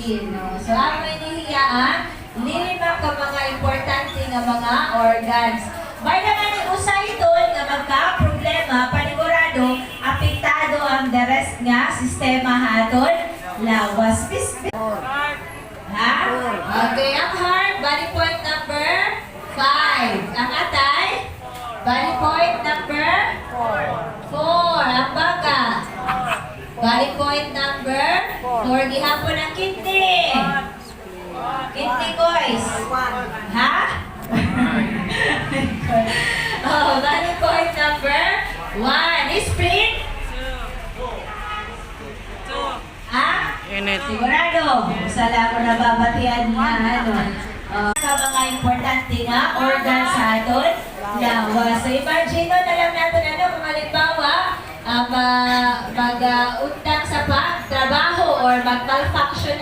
diri. No? So, ang may nihiyaan, lima ka mga importante nga mga organs. May naman yung usay doon nga magka-problema, panigurado, apektado ang the rest nga sistema haton, lawas, pispis. Ha? Okay, ang heart, body point number 5. Ang atay, body point number 4. Ang baga, body point number 4. Gihapon ang kidney. Kidney guys. Ha? Oh, body point number 1. Spleen? Ha? Sigurado. Sala ko nababatian niya. Sa mga importante nga organs sa aton, lawas. So imagine no, alam natin kung halimbawa, mag-utang sa trabaho or mag-malfunction